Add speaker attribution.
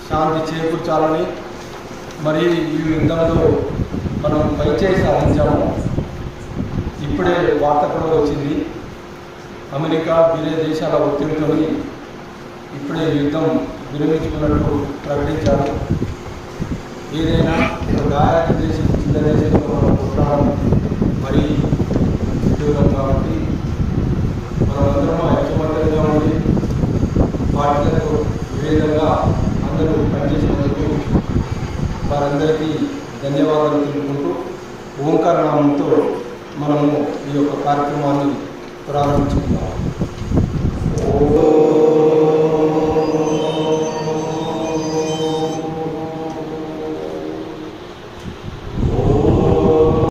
Speaker 1: శాంతి చేకూర్చాలని, మరి ఈ యుద్ధంలో మనం పైచేయి సాధించాము. ఇప్పుడే వార్త కూడా వచ్చింది, అమెరికా వేరే దేశాల ఒత్తిడితో ఇప్పుడే యుద్ధం విరమించుకున్నట్టు ప్రకటించారు. ఏదైనా ఒక గాయాల దేశం చిన్న దేశంలో మనం కొట్టడం మరీ విదూరం కాబట్టి మనమందరం ఐక్యమత్యంగా ఉండి పార్టీలకు విధంగా అందరూ పనిచేసినందుకు వారందరికీ ధన్యవాదాలు తెలుపుకుంటూ ఓంకారనామంతో మనము ఈ యొక్క కార్యక్రమాన్ని ప్రారంభించుకుందాం.